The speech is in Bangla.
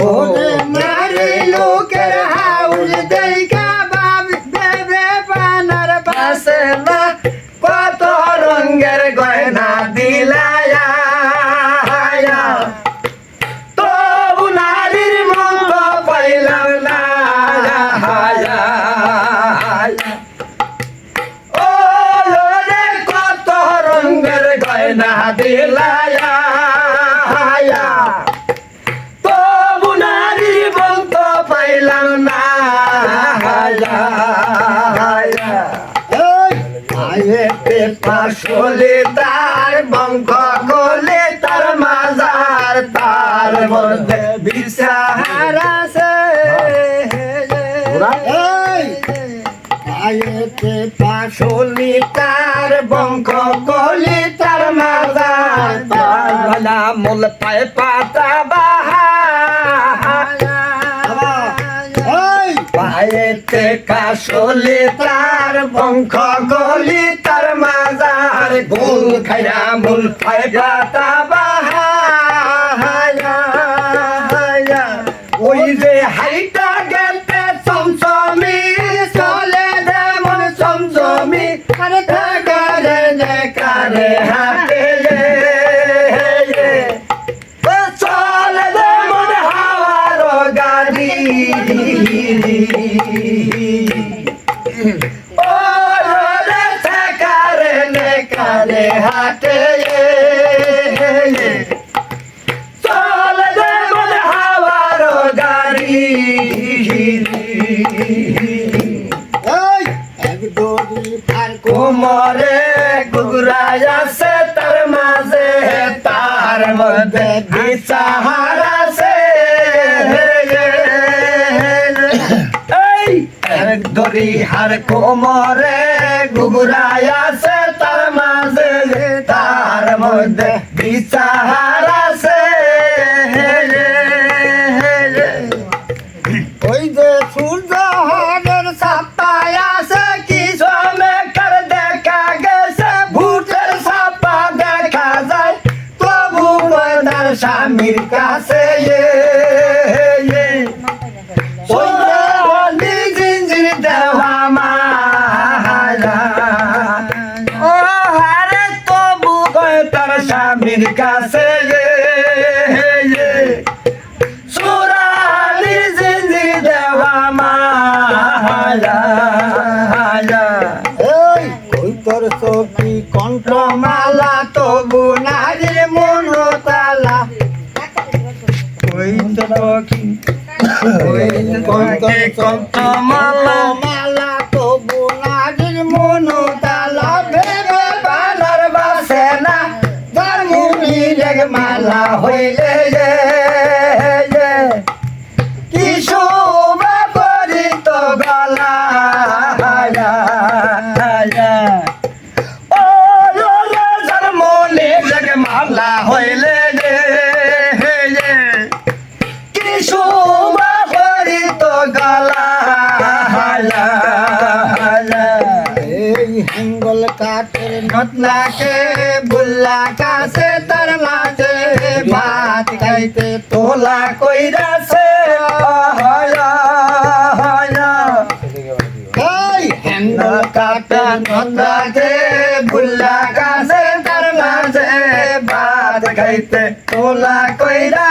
ওরে নারী লোকের হাউস দেখা বাবি দেবে পানার পাশে না কত রঙের গয়না দিলায়া তবু নারীর মন পাইলাম না ও রে কত রঙের গয়না দিলায়া তবু নারীর মন পাইলাম না আয়েতে পাশলে তার বঙ্ক গলে তার মাজার তার মধ্যে বিছাহার আছে আয়েতে পাশলে তার বঙ্ক গলে তার মাজার তার গলা মূল পায় পাতা বাহা পায়েতে কাশলে তার বংশ গলি তার মাজার গুল খাইয়া মূল পায় পাতা বাহা ওই যে হাইটা গেতে চমচমি চলে যেমন চমচমি আরে কারে কারে হাতে চলে যেমন হাওয়ার গাড়ি ও রে কারে হাতে চলে যেমন হাওয়ার গাড়ি কোমরে গুগরাই আছে তার মাঝে তার মধ্যে বিছাহার আছে এক দড়ি হার কোমরে গুগরাই আছে তার মাঝে তার মধ্যে বিছাহার আছে ওই যে সূর্য হারের ছাপায় আছে কি সমেকার দেখা গেছে ভূতের ছাপা দেখা যায় তবু ময়দার স্বামীর কাছে জিঞ্জির দেওয়া মারা ও হারে তবু কয় তার স্বামীর কাছে সুরালির জিঞ্জির দেওয়া মারা ওই তোর সখী কণ্ঠমালা তবু নারীর মনতালা ওই তোর সখী কণ্ঠমালা মালা তবু নারীর মনতালা ভেবে বানার বাসে না তার মুনির এক মালা হইলে কি শোভা করিত গলা ও যার মনে এক মালা হইলে কি শোভা করিত গলা এই হেঙ্গল কাঠের নতলাকে বুল্লা কাছে তার মাঝে ভাত খাইতে তোলা কইরাছে হেঙ্গল কাঠের নতলাকে বুল্লা কাছে তার মাঝে ভাত খাইতে তোলা কইরা